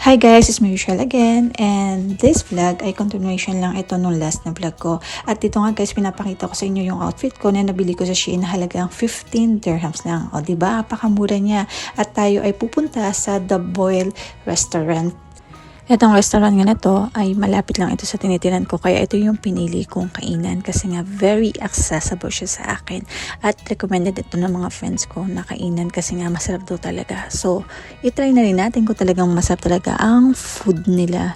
Hi guys, it's me Michelle again, and this vlog ay continuation lang ito nung last na vlog ko. At dito nga guys, pinapakita ko sa inyo yung outfit ko na nabili ko sa Shein na halagang 15 dirhams lang. O diba, apakamura niya. At tayo ay pupunta sa The Boil Restaurant. Itong restaurant nga na to ay malapit lang ito sa tinitiran ko, kaya ito yung pinili kong kainan kasi nga very accessible siya sa akin at recommended ito ng mga friends ko na kainan kasi nga masarap daw talaga. So itry na rin natin kung talagang masarap talaga ang food nila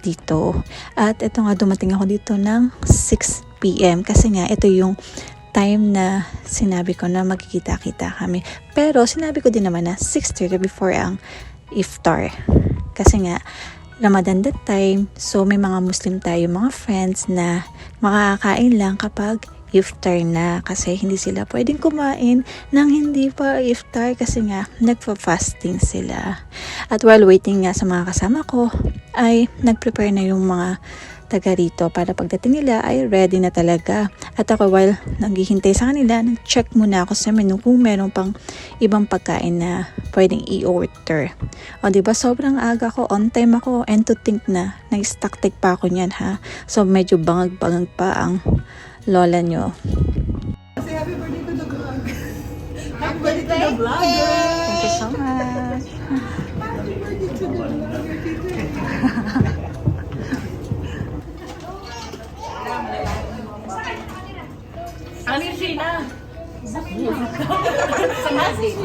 dito. At ito nga, dumating ako dito ng 6 PM kasi nga ito yung time na sinabi ko na magkikita-kita kami, pero sinabi ko din naman na 6:30 before ang iftar kasi nga Ramadan that time, so may mga Muslim tayo, mga friends na makakain lang kapag iftar na kasi hindi sila pwedeng kumain nang hindi pa iftar kasi nga nagpa-fasting sila. At while waiting nga sa mga kasama ko, ay nag-prepare na yung mga taga rito para pagdating nila ay ready na talaga. At ako while naghihintay sa kanila, nag-check muna ako sa menu kung meron pang ibang pagkain na pwedeng i-order. O diba, sobrang aga ko, on time ako, and to think na nag-stack pa ako niyan ha. So medyo bangag-bangag pa ang lola nyo. Say happy birthday to the vlog. Happy birthday to the vlogger. Thank you so much. Happy birthday to the vlogger. Ano yung Sheena? Sa Nazi.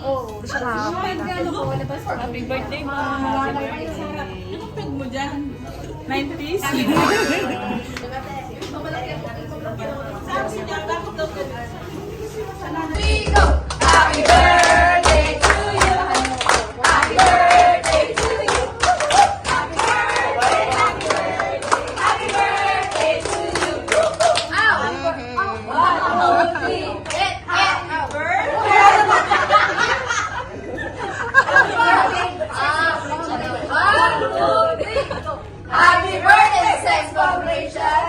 Oh, happy birthday, ma. Happy birthday. Anong peg mo dyan? 90s? Happy birthday to you. Happy birthday to you. Happy birthday, happy birthday. Happy birthday to you. Happy birthday, sex vibration!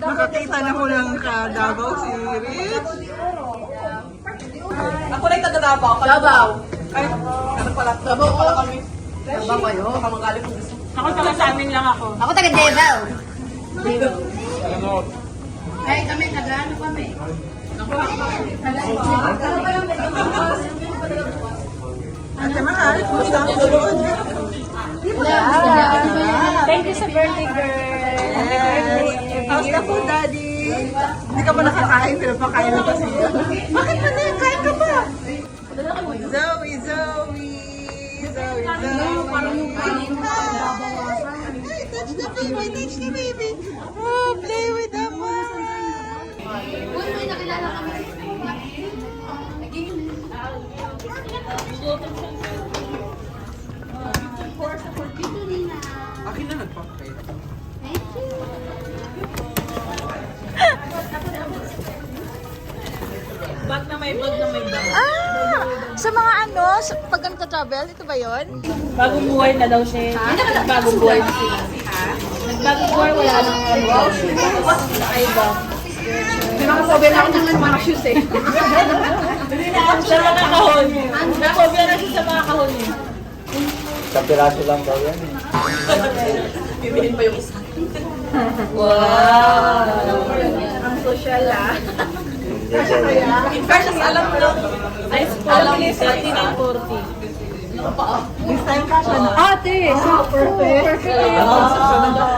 Nakakita na ko ng Davao si Rich. Ako na yung taga-Davao. Davao. Ay, ano pala? Davao pala kami. Davao kayo? Baka magalit mo gusto. Ako taga sa amin lang ako. Ako taga Devil. Ano? Ay, kami taga ano kami? Ate Mahal, kumusta ang tulog? Thank you sa birthday, girl. How's the food, Daddy? Hindi ka pa nakakain, pero pakain na kasi. Bakit pa na yan? Kain ka pa? Zoe, Zoe. Hey, touch the baby, touch the baby. Oh, play with the mama. Uy, may nakilala kami. Akin na nagpapay. Bag na may bag na may bag. Sa mga ano, pag nagka-travel, ito ba yun? Bagong buhay na daw siya. Nagbagong buhay na sila. Nagbagong buhay, wala nang ay ba? Pinakasabi na ako ng mga shoes eh. Sa mga kahon. Nakobya na siya sa mga kahon niya. Sa piraso lang daw yan eh. Bibilin pa yung isa. Wow! Ang social ah. In fairness, alam mo lang. Ice Alam ni 3940. This time ka siya na. Ate! Perfect!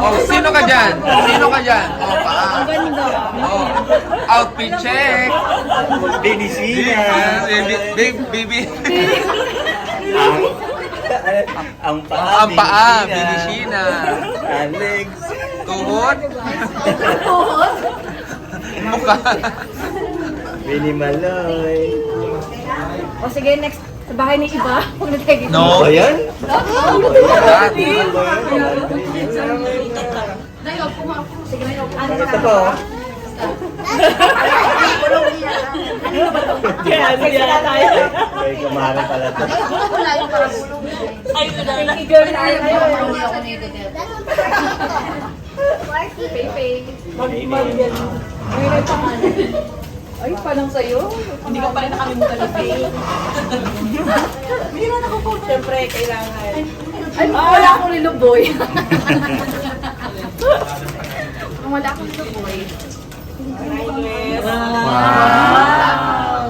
Oh, sino ka dyan? Sino ka dyan? Oh, paa. Ang ganda. Oh, outfit check. Baby Sina. Baby. Ang paa, Ang paa, binisina. Ang legs. Tuhod. Mukha. Binimaloy. O sige, next. Sa bahay ni iba. Huwag na tayo. No. Ba yan? Dati. Ito po. May kumara pala to. Wala yung parabulong. Girl na tayo. Hindi ako negative. Ay, palang sa'yo. Hindi ka pala nakalimutan na pay. Hindi na ako po. Siyempre, kailangan. Ay, wala akong liluboy. Wala akong suboy. Wow!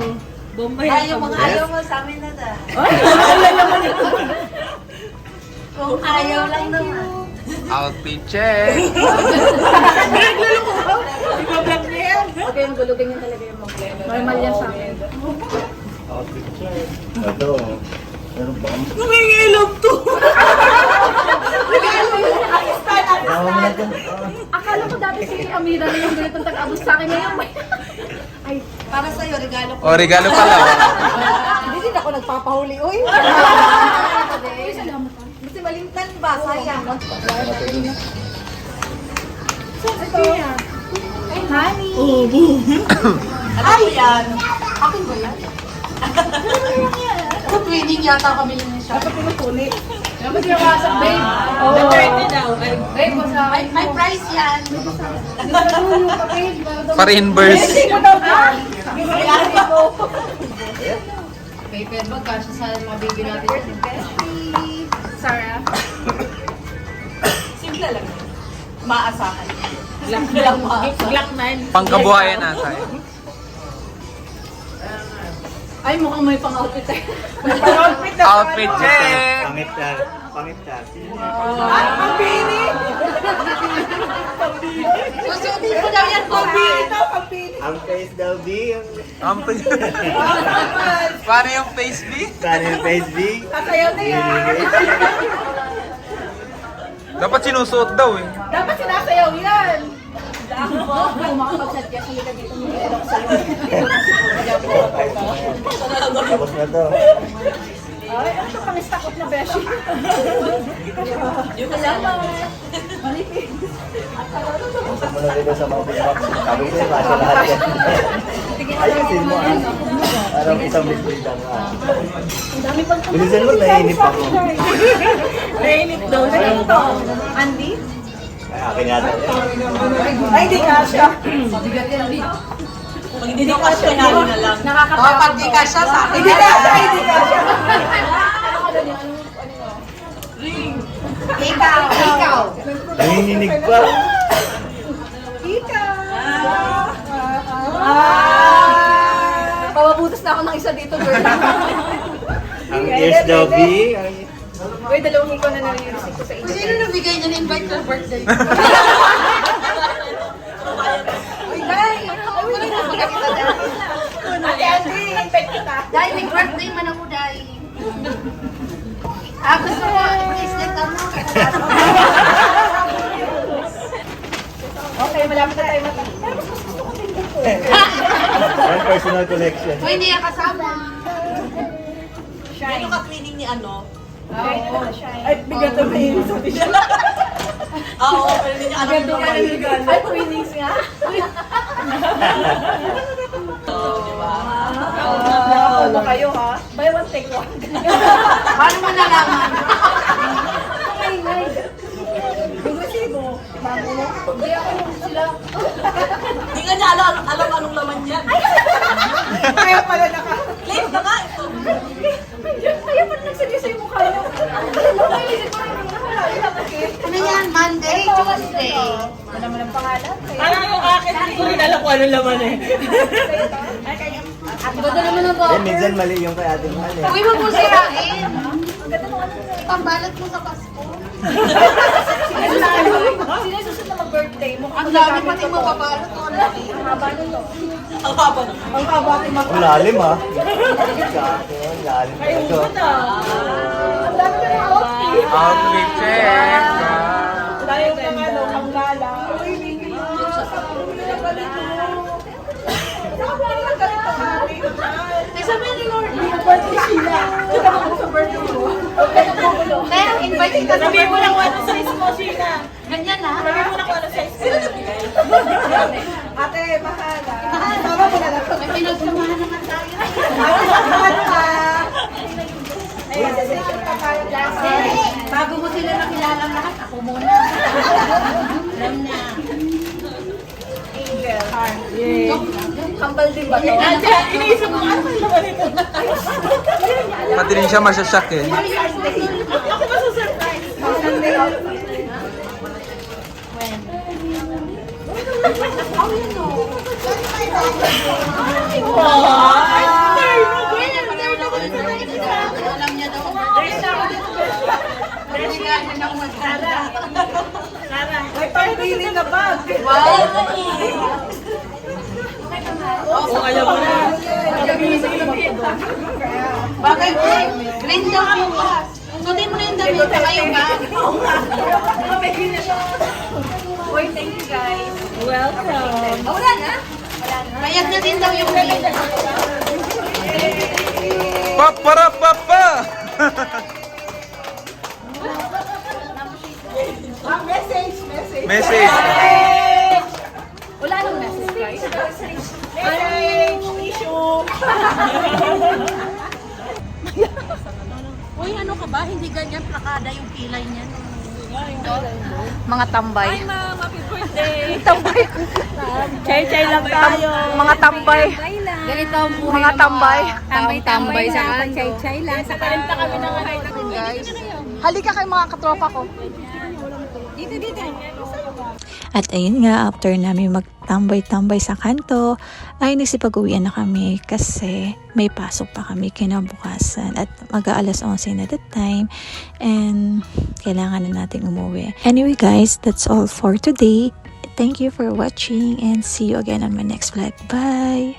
Bombay. Ay, yung mga ayaw mo sa amin na da. Ay, wala naman ito. Kung ayaw lang naman. Outfit check. Okay, yung gulugan niya talaga yung mag-blend. Normal yan sa akin. Ito. Pero ba? Nangingilam to. Akala ko dati si Amira na yung ganitong tag-abos sa akin. Ngayon may... Ay, Para sa'yo, regalo ko. O, regalo pala. hindi din ako nagpapahuli. Uy! Ay, salamat. Kasi malimtan ba? Sayang. Ito. Ay, honey! Alam ko yan. Akin ba yan? Ako training yata kami lang niya siya. Dapat pinupuni. Dapat sinakasap, babe. Oo. Babe, masa... May price yan. yung papel. Pa-reimburse. Hindi ko daw ba? Paper bag, kasya sa mga baby natin. Sarah. Simple lang. Maasahan. Glock 9. Pangkabuhayan nata. Ay, mukhang may pang-outfit tayo. Outfit check. Pangit-tar. Pangit-tar. Ang pili. Susutin ko daw yan, Bobby. Ang face daw, B. Ang Paano yung face B? Saan yung face, B? Kasayaw na yan. Dapat sinusuot daw eh. Dapat sinasayaw yan. Ako po, kung makapag-suggest, hindi ka dito hindi ako sa'yo. Tapos na to. Ay, ano ito pang stock na beshi? Yung kasama. Manipis. Gusto mo na dito sa mga box. Sabi ko yung kasya lahat yan. Ayusin mo ah. Parang isang misbida ka. Ang dami pang Bilisan mo, nainip ako. Nainip daw siya. Ito, Andy? Ay, akin yata. Ay, hindi ka siya. Pag hindi ka siya, nalo na lang. Nakakatawa. Pag di ka siya, sa akin. Hindi ka siya, hindi ka siya. Ikaw. Ikaw. Nanginginig pa. Pawabutas na ako ng isa dito, girl. Ang ears daw, B. Uy, dalawang ikaw na nare-receive ko sa inyo. Sino nabigay niya na invite for birthday? Uy, guys! Ay, wala na magkakita dahil. Ate Andy, invite kita. Dahil may birthday man ako dahil. Gusto mo, bracelet ako. Okay, malapit na tayo mata. Pero mas gusto ko din dito. Ang personal collection. So, hindi yan kasama. Ano ka cleaning ni ano? Ay, bigat na may sabi siya. Oo, pero hindi niya alam yung naman. Ay, Queenings nga. Nakapolo kayo, ha? Buy one, take one. Paano mo nalaman? Resibo. Hindi ako yung sila. Hindi nga niya alam anong laman yan. Kaya pala naka... Claim ka nga. Kaya pala nagsabi sa yung mukha niyo. Ano yan? Monday, Tuesday. Wala mo ng pangalan. Parang yung akin, hindi ko rin alam kung anong laman eh. Ganda naman ng Eh, minsan mali yung kay Ate Mahal eh. Uy, wag mo sirain. Pambalat mo sa Pasko. Sino susunod na mag-birthday mo? Ang dami pati mapapalo to. Ang laki. Ang haba nito. Ang haba. Ang haba. Ang lalim ah. Ang lalim. Ito. Ang dami ka ng outfit. Outfit check. Dahil ng ano, ang gala. Uy, Miki. Sabi ni Lord, birthday sila. Kita mo sa birthday mo. Kaya invite ka. Sabi mo lang ano size mo, Sheena. Ganyan na. Sabi mo lang ano size mo. Ate, mahala. Tama mo na lang. May pinagsamahan naman tayo. Bago mo sila nakilala lahat, ako muna. Alam na. Kambal din ba ito? Iniisip mo, ano naman ito? Pati rin siya masyasyak eh. Ako masusurprise. Sunday outfit. Alam niya daw. May pambili na bag. Wow! Alam mo na. Bakit? Green daw yung bag. Sutin mo na yung damit sa kayong bag. Uy, thank you guys. Welcome. Wala na? Bayad na din daw yung bill. Paparapapa! Message. Message. Wala nang message, guys. Message. Issue. Uy, ano ka ba? Hindi ganyan plakada yung kilay niya. Mga tambay. Hi, ma'am. Happy birthday. Tambay. Chay-chay lang tayo. Mga tambay. Ganito ang buhay Mga tambay. Tambay sa kanto. Chay-chay lang. Sa karenta kami ng ano. Guys. Halika kayo mga katropa ko. Dito. At ayun nga, after namin magtambay-tambay sa kanto, ay nagsipag-uwian na kami kasi may pasok pa kami kinabukasan at mag-aalas 11 na that time and kailangan na natin umuwi. Anyway guys, that's all for today. Thank you for watching and see you again on my next vlog. Bye!